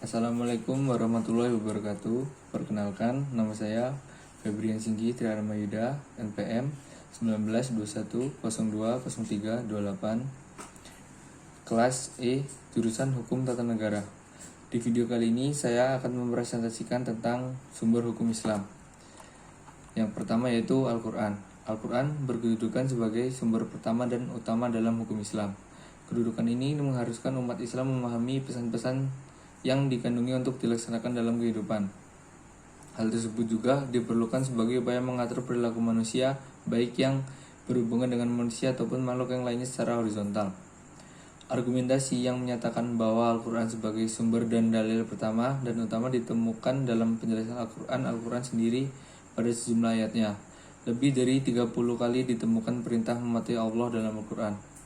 Assalamualaikum warahmatullahi wabarakatuh. Perkenalkan, nama saya Febrian Singgi Triaramayuda, NPM 1921020328, kelas E, jurusan Hukum Tata Negara. Di video kali ini saya akan mempresentasikan tentang sumber hukum Islam. Yang pertama yaitu Al-Quran. Al-Quran berkedudukan sebagai sumber pertama dan utama dalam hukum Islam. Kedudukan ini mengharuskan umat Islam memahami pesan-pesan yang dikandungi untuk dilaksanakan dalam kehidupan. Hal tersebut juga diperlukan sebagai upaya mengatur perilaku manusia, baik yang berhubungan dengan manusia ataupun makhluk yang lainnya secara horizontal. Argumentasi yang menyatakan bahwa Al-Quran sebagai sumber dan dalil pertama dan utama ditemukan dalam penjelasan Al-Quran sendiri pada sejumlah ayatnya. Lebih dari 30 kali ditemukan perintah mematuhi Allah dalam Al-Quran.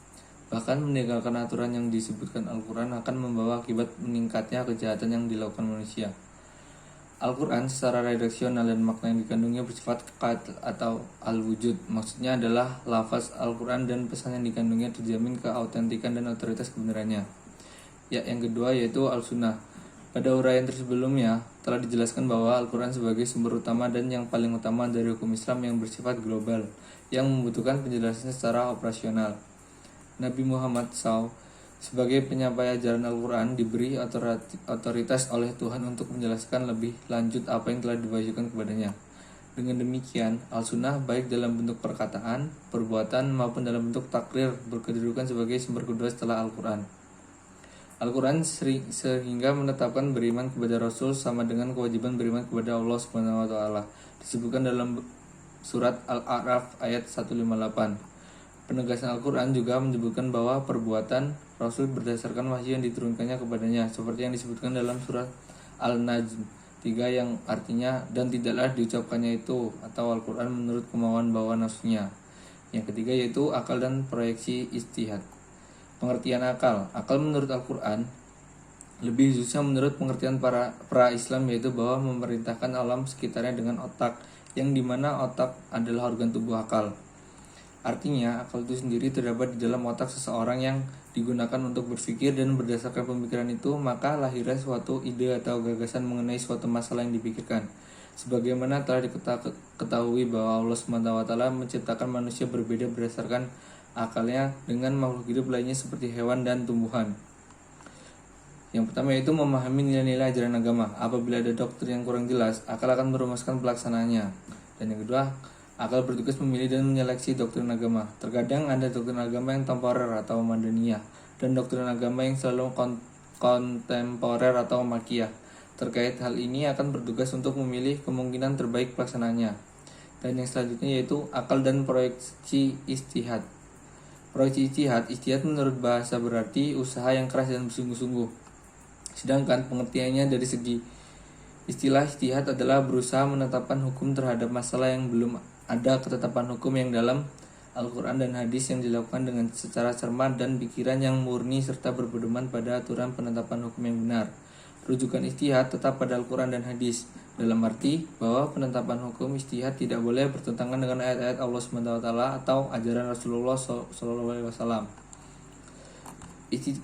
Bahkan meninggalkan aturan yang disebutkan Al-Quran akan membawa akibat meningkatnya kejahatan yang dilakukan manusia. Al-Quran secara redaksional dan makna yang dikandungnya bersifat qat atau al-wujud. Maksudnya adalah lafaz Al-Quran dan pesan yang dikandungnya terjamin keautentikan dan otoritas kebenarannya. Yang kedua yaitu Al-Sunnah. Pada uraian tersebelumnya telah dijelaskan bahwa Al-Quran sebagai sumber utama dan yang paling utama dari hukum Islam yang bersifat global, yang membutuhkan penjelasan secara operasional. Nabi Muhammad SAW sebagai penyampai ajaran Al-Quran diberi otoritas oleh Tuhan untuk menjelaskan lebih lanjut apa yang telah diwahyukan kepadanya. Dengan demikian, Al-Sunnah baik dalam bentuk perkataan, perbuatan, maupun dalam bentuk takrir berkedudukan sebagai sumber kedua setelah Al-Quran. Al-Quran sehingga menetapkan beriman kepada Rasul sama dengan kewajiban beriman kepada Allah SWT. Disebutkan dalam surat Al-A'raf ayat 158. Penegasan Al-Quran juga menyebutkan bahwa perbuatan Rasul berdasarkan wahyu yang diturunkannya kepadanya, seperti yang disebutkan dalam surat Al-Najm 3 yang artinya, dan tidaklah diucapkannya itu atau Al-Quran menurut kemauan bawah nafsunya. Yang ketiga yaitu akal dan proyeksi ijtihad. Pengertian akal. Akal menurut Al-Quran lebih khususnya menurut pengertian para pra-Islam, yaitu bahwa memerintahkan alam sekitarnya dengan otak, yang dimana otak adalah organ tubuh akal. Artinya, akal itu sendiri terdapat di dalam otak seseorang yang digunakan untuk berpikir, dan berdasarkan pemikiran itu maka lahirnya suatu ide atau gagasan mengenai suatu masalah yang dipikirkan. Sebagaimana telah diketahui bahwa Allah SWT menciptakan manusia berbeda berdasarkan akalnya dengan makhluk hidup lainnya seperti hewan dan tumbuhan. Yang pertama yaitu memahami nilai-nilai ajaran agama. Apabila ada doktrin yang kurang jelas, akal akan merumuskan pelaksanaannya. Dan yang kedua, akal bertugas memilih dan menyeleksi doktrin agama. Terkadang ada doktrin agama yang temporer atau madaniyah, dan doktrin agama yang selalu kontemporer atau makiyah. Terkait hal ini akan bertugas untuk memilih kemungkinan terbaik pelaksanaannya. Dan yang selanjutnya yaitu akal dan proyeksi ijtihad. Proyeksi ijtihad menurut bahasa berarti usaha yang keras dan bersungguh-sungguh. Sedangkan pengertiannya dari segi istilah ijtihad adalah berusaha menetapkan hukum terhadap masalah yang belum ada ketetapan hukum yang dalam Al-Quran dan hadis, yang dilakukan dengan secara cermat dan pikiran yang murni serta berpedoman pada aturan penetapan hukum yang benar. Rujukan ijtihad tetap pada Al-Quran dan hadis, dalam arti bahwa penetapan hukum ijtihad tidak boleh bertentangan dengan ayat-ayat Allah SWT atau ajaran Rasulullah SAW.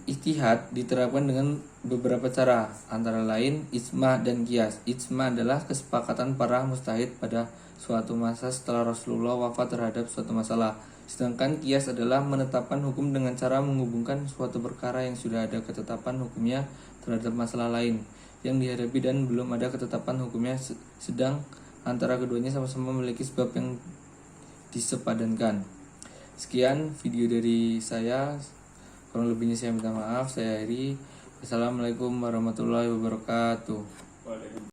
Ijtihad diterapkan dengan beberapa cara, antara lain ijma dan qiyas. Ijma adalah kesepakatan para mujtahid pada suatu masa setelah Rasulullah wafat terhadap suatu masalah. Sedangkan qiyas adalah menetapkan hukum dengan cara menghubungkan suatu perkara yang sudah ada ketetapan hukumnya terhadap masalah lain yang dihadapi dan belum ada ketetapan hukumnya, sedang antara keduanya sama-sama memiliki sebab yang disepadankan. Sekian video dari saya. Kurang lebihnya saya minta maaf. Saya akhiri. Assalamualaikum warahmatullahi wabarakatuh.